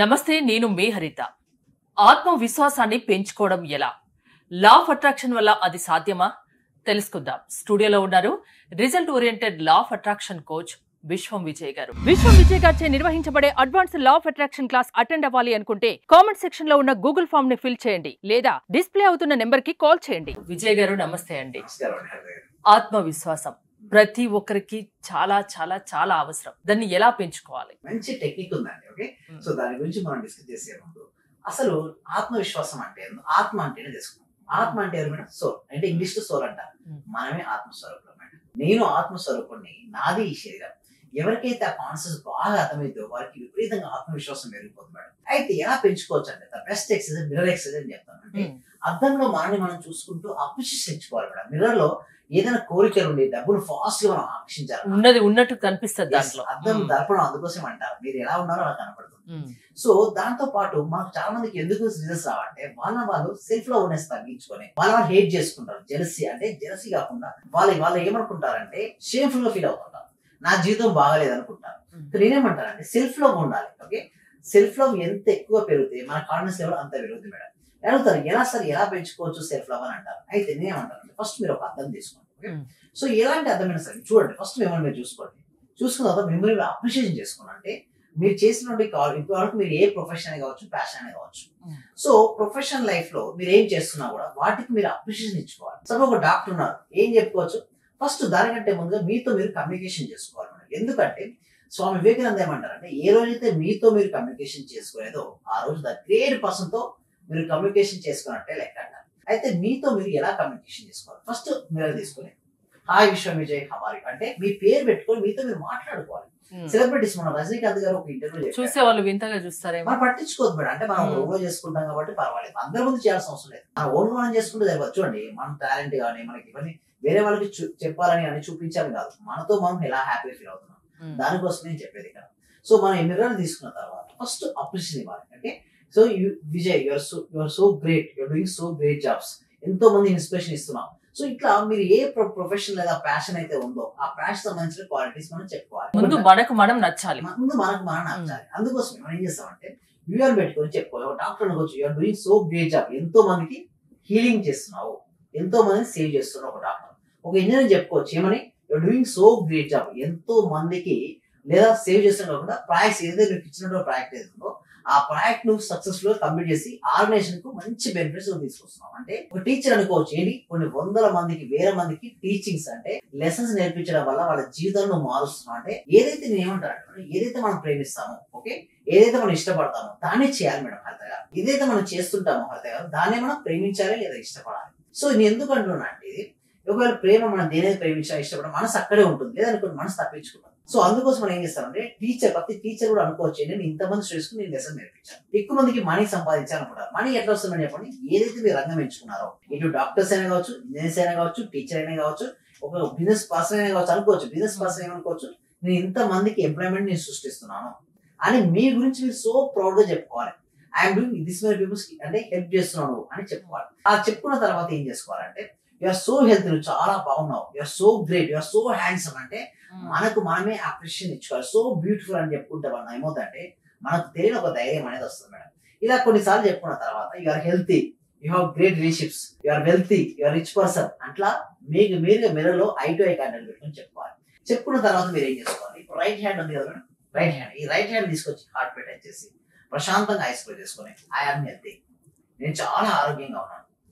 నమస్తే, నేను మీ హరిత. ఆత్మవిశ్వాసాన్ని పెంచుకోవడం ఎలా? లా ఆఫ్ అట్రాక్షన్ వల్ల అది సాధ్యమా? తెలుసుకుందాం. స్టూడియోలో ఉన్నారు result oriented law of attraction coach విశ్వం విజయ్ గారు. విశ్వం విజయ్ గారిచే నిర్వహించబడే advance law of attraction class attend అవ్వాలి అనుకుంటే కామెంట్ సెక్షన్ లో ఉన్న గూగుల్ ఫామ్ ని ఫిల్ చేయండి, లేదా డిస్ప్లే అవుతున్న నెంబర్ కి కాల్ చేయండి. విజయ్ గారు నమస్తే అండి. ఆత్మవిశ్వాసం ప్రతి ఒక్కరికి చాలా చాలా చాలా అవసరం. దాన్ని ఎలా పెంచుకోవాలి? మంచి టెక్నిక్ ఉందండి. ఓకే, సో దాని గురించి మనం డిస్కస్ చేసే ముందు అసలు ఆత్మవిశ్వాసం అంటే ఆత్మ అంటేనే తెలుసుకున్నాం. ఆత్మ అంటే ఎవరు మేడం? సోల్. అంటే ఇంగ్లీష్ లో సోల్ అంటారు. మనమే ఆత్మస్వరూపులం మేడం. నేను ఆత్మస్వరూపుణ్ణి, నాది ఈ శరీరం. ఎవరికైతే ఆ కాన్సెప్ట్ బాగా అర్థమైందో వారికి విపరీతంగా ఆత్మవిశ్వాసం పెరిగిపోతుంది మేడం. అయితే ఎలా పెంచుకోవచ్చు అంటే the best exercise mirror exercise అని చెప్తాను. అంటే అద్దంలో మనల్ని మనం చూసుకుంటూ అప్రిషియేషన్ ఇచ్చుకోవాలి మేడం. మిర్రర్ లో ఏదైనా కోరికలు ఉండి డబ్బులు ఫాస్ట్ గా మనం ఆకర్షించాలి. ఉన్నది ఉన్నట్టు కనిపిస్తుంది దాంట్లో. అద్దం దర్పణం అందుకోసం అంటారు. మీరు ఎలా ఉన్నారో అలా కనపడుతుంది. సో దాంతో పాటు మనకు చాలా మందికి ఎందుకు రిజల్ట్స్ రావంటే వాళ్ళు సెల్ఫ్ లో ఉన్నెస్ తగ్గించుకొని వాళ్ళు హేట్ చేసుకుంటారు. జెలసీ అంటే జెలసీ కాకుండా వాళ్ళు ఏమనుకుంటారంటే షేమ్ఫుల్ గా ఫీల్ అవుతుంటారు. నా జీవితం బాగాలేదు అనుకుంటారు. నేనేమంటానంటే సెల్ఫ్ లవ్ ఉండాలి. ఓకే, సెల్ఫ్ లవ్ ఎంత ఎక్కువ పెరిగితే మన కాన్ఫిడెన్స్ లెవెల్ అంత పెరుగుతుంది మేడం. అడుగుతారు ఎలా పెంచుకోవచ్చు సెల్ఫ్ లవ్ అని అంటారు. అయితే నేనేమంటాను, ఫస్ట్ మీరు ఒక అర్థం తీసుకోండి. ఓకే, సో ఎలాంటి అర్థమైనా సరే చూడండి. ఫస్ట్ మిమ్మల్ని మీరు చూసుకోండి. చూసుకున్న తర్వాత మిమ్మల్ని మీరు అప్రిషియేషన్ చేసుకోండి. అంటే మీరు చేసినటువంటి ఇంతవరకు మీరు ఏ ప్రొఫెషన్ కావచ్చు, ప్యాషన్ అనే కావచ్చు. సో ప్రొఫెషనల్ లైఫ్ లో మీరు ఏం చేస్తున్నా కూడా వాటికి మీరు అప్రిషియేషన్ ఇచ్చుకోవాలి. సపోజ్ ఒక డాక్టర్ ఉన్నారు, ఏం చెప్పుకోవచ్చు? ఫస్ట్ దానికంటే ముందుగా మీతో మీరు కమ్యూనికేషన్ చేసుకోవాలి. ఎందుకంటే స్వామి వివేకానంద ఏమంటారంటే ఏ రోజైతే మీతో మీరు కమ్యూనికేషన్ చేసుకోలేదో ఆ రోజు ద గ్రేట్ పర్సన్ తో మీరు కమ్యూనికేషన్ చేసుకున్నట్టే లెక్క అంటారు. అయితే మీతో మీరు ఎలా కమ్యూనికేషన్ చేసుకోవాలి? ఫస్ట్ మీరు తీసుకొని హాయ్ విశ్వం విజయ్ హవారి అంటే మీ పేరు పెట్టుకొని మీతో మీరు మాట్లాడుకోవాలి. సెలబ్రిటీస్ మన రజనీకాంత్ గారు ఒక ఇంటర్వ్యూ చూసే వాళ్ళు వింతగా చూస్తారేమో. మనం పట్టించుకోవద్దు మేడం. అంటే మనం ఓన్ చేసుకుంటాం కాబట్టి పర్వాలేదు, అందరి ముందు చేయాల్సిన అవసరం లేదు. మన ఓన్ మనం చేసుకుంటే తెలియదు. చూడండి, మన టాలెంట్ కానీ మనకి ఇవన్నీ వేరే వాళ్ళకి చెప్పాలని అని చూపించాలి కాదు, మనతో మనం ఎలా హ్యాపీగా ఫీల్ అవుతున్నాం దానికోసం నేను చెప్పేది ఇక్కడ. సో మనం ఎన్ని రోజులు తీసుకున్న తర్వాత ఫస్ట్ అప్రిషియేషన్ ఇవ్వాలి. అంటే so Vijay your so great, your doing so great jobs, ఎంతో మంది ఇన్స్పిరేషన్ ఇస్తున్నాం. సో ఇట్లా మీరు ఏ ప్రొఫెషన్ లేదా ప్యాషన్ అయితే ఉందో ఆ ప్యాషన్ సంబంధించిన క్వాలిటీస్ మనం చెప్పుకోవాలి. ముందు మనకు మనం నచ్చాలి. అందుకోసం మనం ఏం చేస్తామంటే యూఆర్ పెట్టుకొని చెప్పుకోవాలి. ఒక డాక్టర్ అనుకోవచ్చు, you're doing so great job, ఎంతో మందికి హీలింగ్ చేస్తున్నావు, ఎంతో మందిని సేవ్ చేస్తున్నావు. ఒక డాక్టర్ ఒక ఇంజనీర్ చెప్పుకోవచ్చు ఏమని, you're doing so great job, ఎంతో మందికి లేదా సేవ్ చేస్తున్నా కాకుండా ప్రాజెక్ట్స్ ఏదైతే మీకు ఇచ్చినటువంటి ప్రాజెక్ట్ ఏదో ఆ ప్రాజెక్ట్ నువ్వు సక్సెస్ఫుల్ గా కంప్లీట్ చేసి ఆర్గనైజేషన్ కు మంచి బెనిఫిట్స్ తీసుకొస్తున్నావు. అంటే ఒక టీచర్ అనుకోవచ్చు, ఏంటి కొన్ని వందల మందికి వేల మందికి టీచింగ్స్ అంటే లెసన్స్ నేర్పించడం వల్ల వాళ్ళ జీవితాలను మారుస్తున్నావు. అంటే ఏదైతే నేను ఏమంటాను, ఏదైతే మనం ప్రేమిస్తామో, ఓకే, ఏదైతే మనం ఇష్టపడతామో దాన్ని చేయాలి మేడం. హరిత గారు ఏదైతే మనం చేస్తుంటామో హరిత గారు దాన్నే మనం ప్రేమించాలి లేదా ఇష్టపడాలి. సో నేను ఎందుకు అంటున్నా అంటే ఇది ఒకవేళ ప్రేమ మనం దేనేది ప్రేమించాలి ఇష్టపడ మనసు అక్కడే ఉంటుంది, లేదనుకోండి మనసు తప్పించుకుంటాం. సో అందుకోసం మనం ఏం చేస్తామంటే ప్రతి టీచర్ కూడా అనుకోవచ్చు, నేను ఇంతమంది స్టూడెంట్స్ కు నేను లెసన్ నేర్పించాను, ఎక్కువ మందికి మనీ సంపాదించాలనుకుంటారు. మనీ ఎట్లా వస్తుందని చెప్పండి, ఏదైతే మీరు రంగం ఎంచుకున్నారో, ఇటు డాక్టర్స్ అయినా కావచ్చు, ఇంజనీర్స్ అయినా కావచ్చు, టీచర్ అయినా కావచ్చు, ఒక బిజినెస్ పర్సన్ అయినా కావచ్చు అనుకోవచ్చు. బిజినెస్ పర్సన్ ఏమనుకోవచ్చు, నేను ఇంత మందికి ఎంప్లాయ్మెంట్ నేను సృష్టిస్తున్నాను అని మీ గురించి మీరు సో ప్రౌడ్ గా చెప్పుకోవాలి. I'm doing this many peoples అంటే హెల్ప్ చేస్తున్నాను అని చెప్పుకోవాలి. ఆ చెప్పుకున్న తర్వాత ఏం చేసుకోవాలంటే యూఆర్ సో హెల్త్, నువ్వు చాలా బాగున్నావు, you're so great, you're so handsome అంటే మనకు మనమే అప్రిషియేషన్ ఇచ్చుకోవాలి. సో బ్యూటిఫుల్ అని చెప్పుకుంటే మనం ఏమవుతుందంటే మనకు తెలియని ఒక ధైర్యం అనేది వస్తుంది మేడం. ఇలా కొన్నిసార్లు చెప్పుకున్న తర్వాత you're healthy, you have great relationships, you're wealthy, you're rich person అట్లా మీకు మీరుగా మిర్రర్లో ఐ టు ఐ కాంటాక్ట్ పెట్టుకొని చెప్పుకోవాలి. చెప్పుకున్న తర్వాత మీరు ఏం చేసుకోవాలి, ఇప్పుడు రైట్ హ్యాండ్ ఉంది కదా మేడం, రైట్ హ్యాండ్ తీసుకొచ్చి హార్ట్ పెట్ చేసి ప్రశాంతంగా ఐస్ క్లోజ్ చేసుకొని ఐఆమ్ హెల్తీ, నేను చాలా ఆరోగ్యంగా ఉన్నాను,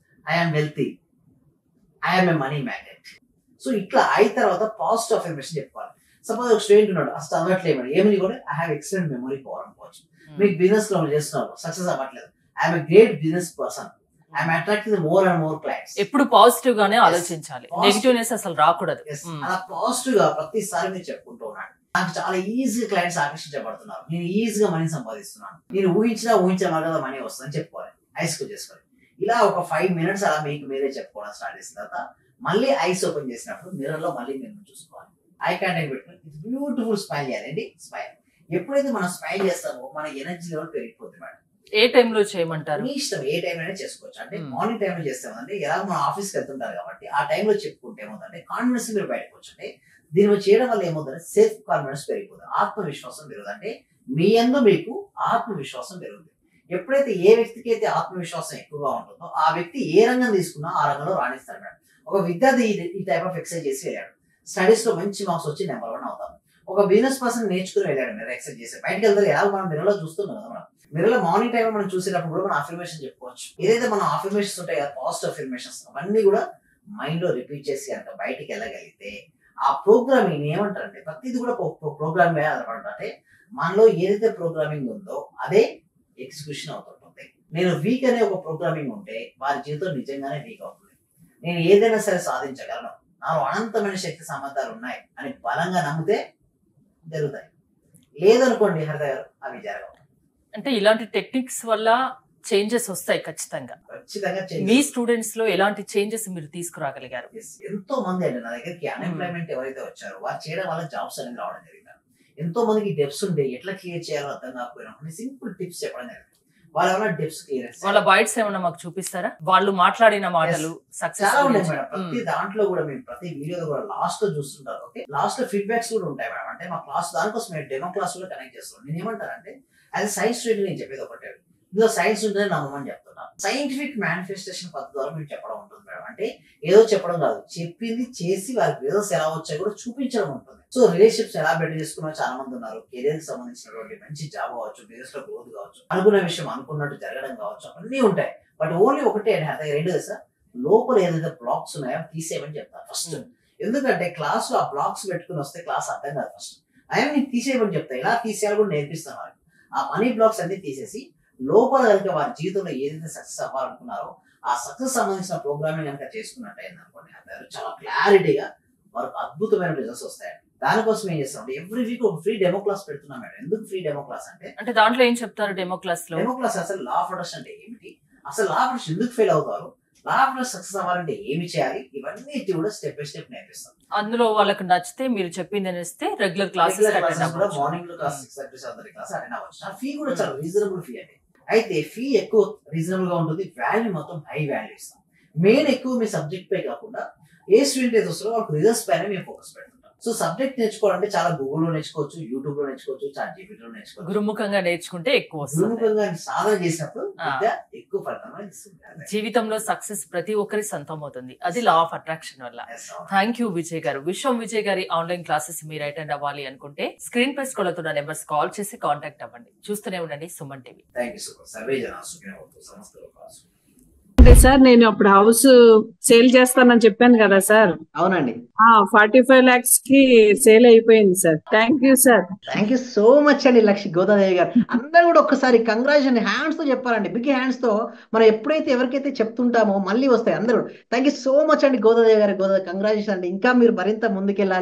I'm wealthy, I'm a money magnet. So ఇట్లా అయిన తర్వాత పాజిటివ్ అఫర్మేషన్ చెప్పుకోవాలి. సపోజ్ ఒక స్టూడెంట్ ఉన్నాడు, అసలు అవ్వట్లేదు, ఏమని కూడా I have excellent memory power అనుకోవచ్చు. మీకు బిజినెస్ లో చేస్తున్నారు, సక్సెస్ అవ్వట్లేదు, I'm a great business person, I'm attracting more and more clients. ఎప్పుడు పాజిటివ్ గానే ఆలోచించాలి, నెగిటివ్నెస్ అసలు రాకూడదు. అలా పాజిటివ్ గా ప్రతిసారి మీరు చెప్పుకుంటూ ఉన్నాడు, నాకు చాలా ఈజీగా క్లయింట్స్ ఆకర్షించబడుతున్నారు, నేను ఈజీగా మనీ సంపాదిస్తున్నాను, నేను ఊహించిన కదా మనీ వస్తుందని చెప్పుకోవాలి. ఐస్ క్లోజ్ చేసుకోవాలి. ఇలా ఒక 5 minutes అలా మీకు మీరే చెప్పుకోవడం స్టార్ట్ చేసిన తర్వాత మళ్ళీ ఐస్ ఓపెన్ చేసినప్పుడు మిర్రర్ లో మళ్ళీ మీరు చూసుకోవాలి. ఐ కాంటాక్ట్ పెట్టుకుని బ్యూటిఫుల్ స్మైల్ చేయాలండి. స్మైల్ ఎప్పుడైతే మనం స్మైల్ చేస్తామో మన ఎనర్జీ లెవెల్ పెరిగిపోతుంది మేడం. ఏ టైంలో చేయమంటారు? మీ ఇష్టం, ఏ టైం అయినా చేసుకోవచ్చు. అంటే మార్నింగ్ టైంలో చేస్తామంటే ఎలా మన ఆఫీస్కి వెళ్తుంటారు కాబట్టి ఆ టైంలో చెప్పుకుంటే ఏమవుతుందంటే కాన్ఫిడెన్స్ మీరు బయటకు వచ్చు. అంటే దీనిలో చేయడం వల్ల ఏమవుతుంది, సెల్ఫ్ కాన్ఫిడెన్స్ పెరిగిపోతుంది, ఆత్మవిశ్వాసం పెరుగుతుంది. అంటే మీ యందు మీకు ఆత్మవిశ్వాసం పెరుగుతుంది. ఎప్పుడైతే ఏ వ్యక్తికి అయితే ఆత్మవిశ్వాసం ఎక్కువగా ఉంటుందో ఆ వ్యక్తి ఏ రంగం తీసుకున్నా ఆ రంగంలో రాణిస్తాడు మేడం. ఒక విద్యార్థి ఈ టైప్ ఆఫ్ ఎక్సర్సైజ్ చేసి వెళ్ళాడు, స్టడీస్ లో మంచి మార్క్స్ వచ్చి నెంబర్ 1 అవుతాం. ఒక బిజినెస్ పర్సన్ నేర్చుకుని వెళ్ళాడు మీరు ఎక్సర్సైజ్ చేసి బయటకు వెళ్తారు. ఎలా మనం మిర్రర్లో చూస్తున్నాం కదా, మనం మిర్రర్లో మార్నింగ్ టైం మనం చూసేటప్పుడు కూడా మనం అఫర్మేషన్ చెప్పుకోవచ్చు. ఏదైతే మనం అఫర్మేషన్స్ ఉంటాయి కదా, పాజిటివ్ అఫర్మేషన్స్, అవన్నీ కూడా మైండ్ లో రిపీట్ చేసి అంత బయటికి వెళ్ళగలిగితే ఆ ప్రోగ్రామింగ్ ఏమంటారంటే ప్రతిది కూడా ప్రోగ్రామ్ మీద ఆధారపడాలంటే మనలో ఏదైతే ప్రోగ్రామింగ్ ఉందో అదే ఎగ్జిక్యూషన్ అవుతుంటుంది. నేను వీక్ అనే ఒక ప్రోగ్రామింగ్ ఉంటే వారి జీవితం నిజంగానే వీక్ అవుతుంది. నేను ఏదైనా సరే సాధించగలను, నాలో అనంతమైన శక్తి సామర్థ్యాలు ఉన్నాయి అని బలంగా నమ్మితే జరుగుతాయి. లేదనుకోండి హరిత గారు, అవి జరగవు. అంటే ఇలాంటి టెక్నిక్స్ వల్ల చేంజెస్ వస్తాయి ఖచ్చితంగా. ఖచ్చితంగా మీ స్టూడెంట్స్ లో ఎలాంటి చేంజెస్ మీరు తీసుకురాగలిగారు? ఎంతో మంది అండి నా దగ్గరికి అన్ఎంప్లాయ్మెంట్ ఎవరైతే వచ్చారో వారు చేయడం వల్ల జాబ్స్ అనేది రావడం జరిగింది. ఎంతో మందికి డెప్స్ ఉండే ఎట్లా క్లియర్ చేయాలో అర్థం కాకపోయినా సింపుల్ టిప్స్ చెప్పడం జరిగింది. వాళ్ళు ఏమైనా డెప్స్ క్లియర్ వాళ్ళ బైట్స్ ఏమైనా మాకు చూపిస్తారా? వాళ్ళు మాట్లాడిన మాటలు చాలా ఉన్నాయి మేడం. ప్రతి దాంట్లో కూడా మేము ప్రతి వీడియోలో కూడా లాస్ట్ లో చూస్తుంటారు. ఓకే, లాస్ట్ లో ఫీడ్బ్యాక్స్ కూడా ఉంటాయి మేడం. అంటే మా క్లాస్ దానికోసం మేము డెమో క్లాస్ కూడా కనెక్ట్ చేస్తాం. నేను ఏమంటానంటే యాజ్ సైన్స్ స్టూడెంట్ నేను చెప్పేది ఒకటే, ఇందులో సైన్స్ ఉంటుందని నమ్మమని చెప్తున్నా. సైంటిఫిక్ మేనిఫెస్టేషన్ పద్ధతి ద్వారా మేము చెప్పడం ఉంటుంది మేడం. అంటే ఏదో చెప్పడం కాదు, చెప్పింది చేసి వారికి రిజల్ట్స్ ఎలా వచ్చాయో కూడా చూపించడం ఉంటుంది. సో రిలేషన్షిప్స్ ఎలా బెటర్ చేసుకున్న చాలా మంది ఉన్నారు. కెరీర్ కి సంబంధించినటువంటి మంచి జాబ్ కావచ్చు, బిజినెస్ లో గ్రోత్ కావచ్చు, అనుకున్న విషయం అనుకున్నట్టు జరగడం కావచ్చు, అన్నీ ఉంటాయి. బట్ ఓన్లీ ఒకటే అండి, రెండు సార్ లోపల ఏదైతే బ్లాక్స్ ఉన్నాయో తీసేయమని చెప్తాను ఫస్ట్. ఎందుకంటే క్లాస్ లో ఆ బ్లాక్స్ పెట్టుకుని వస్తే క్లాస్ అర్థం కాదు. ఫస్ట్ ఆయన నీకు తీసేయమని చెప్తా, ఎలా తీసేయాలో కూడా నేర్పిస్తాను వారికి. ఆ మనీ బ్లాక్స్ అన్ని తీసేసి లోపల కనుక వారి జీవితంలో ఏదైతే సక్సెస్ అవ్వాలనుకున్నారో ఆ సక్సెస్ సంబంధించిన ప్రోగ్రామింగ్ కనుక చేసుకున్నట్టయింది అనుకోండి, చాలా క్లారిటీగా వారికి అద్భుతమైన రిజల్ట్స్ వస్తాయండి. దానికోసం ఏం చేస్తాం అంటే ఎవ్రీ వీక్ ఒక ఫ్రీ డెమో క్లాస్ పెడుతున్నాం మేడం. ఎందుకు ఫ్రీ డెమో క్లాస్ అంటే దాంట్లో ఏం చెప్తారు డెమో క్లాస్ లో? డెమో క్లాస్ అసలు లా ఆఫ్ అట్రాక్షన్ అంటే ఏమిటి, అసలు లా ఆఫ్ అట్రాక్షన్ ఎందుకు ఫెయిల్ అవుతారు, లా ఆఫ్ అట్రాక్షన్ సక్సెస్ అవ్వాలంటే ఏమి చేయాలి, ఇవన్నీ కూడా స్టెప్ బై స్టెప్ నేర్పిస్తాం. అందులో వాళ్ళకి నచ్చితే మీరు చెప్పింది అనేస్తే రెగ్యులర్ క్లాసెస్ మార్నింగ్ లో క్లాస్ 6:30 క్లాస్ అటెండ్ అవ్వచ్చు. ఆ ఫీ కూడా చాలా రీజనబుల్ ఫీ అండి. అయితే ఫీ ఎక్కువ రీజనబుల్ గా ఉంటుంది, వాల్యూ మొత్తం హై వాల్యూ ఇస్తాం. మెయిన్ ఎక్కువ మీ సబ్జెక్ట్ పై కాకుండా ఏ స్టూడెంట్ అయితే వస్తారో వాళ్ళకి రిజల్ట్స్ పైన మేము ఫోకస్ పెడుతుంటాం. సో సబ్జెక్ట్ నేర్చుకోవాలంటే చాలా గూగుల్లో నేర్చుకోవచ్చు, యూట్యూబ్ లో నేర్చుకోవచ్చు, ChatGPT లో నేర్చుకోవచ్చు. గురుముఖంగా నేర్చుకుంటే ఎక్కువ, గురుముఖంగా సాధన చేసినప్పుడు ఎక్కువ ఫలితం ఇస్తుంది. జీవితంలో సక్సెస్ ప్రతి ఒక్కరి సొంతం అవుతుంది, అది లా ఆఫ్ అట్రాక్షన్ వల్ల. థ్యాంక్ యూ విజయ్ గారు. విశ్వం విజయ్ గారి ఆన్లైన్ క్లాసెస్ మీరు అటెండ్ అవ్వాలి అనుకుంటే స్క్రీన్ పై స్క్రోల్ అవుతున్న నెంబర్స్ కాల్ చేసి కాంటాక్ట్ అవ్వండి. చూస్తూనే ఉండండి Suman TV. Thank you so much. Survey జనా సుఖినో భవంతు. సమస్తలో కాసు. అంటే సార్ నేను అప్పుడు హౌస్ సేల్ చేస్తానని చెప్పాను కదా సార్. అవునండి. 45 lakhs కి సేల్ అయిపోయింది sir. Thank you sir. Thank you so much అండి లక్ష్మి గోదాదేవి గారు. అందరూ కూడా ఒక్కసారి కంగ్రాచులేషన్ హ్యాండ్స్ తో చెప్పాలండి, బిగ్ హ్యాండ్స్ తో. మనం ఎప్పుడైతే ఎవరికైతే చెప్తుంటామో మళ్ళీ వస్తాయి అందరూ. థ్యాంక్ యూ సో మచ్ అండి గోదాదేవి గారు. కంగ్రాచులేషన్ అండి. ఇంకా మీరు మరింత ముందుకెళ్ళాలి.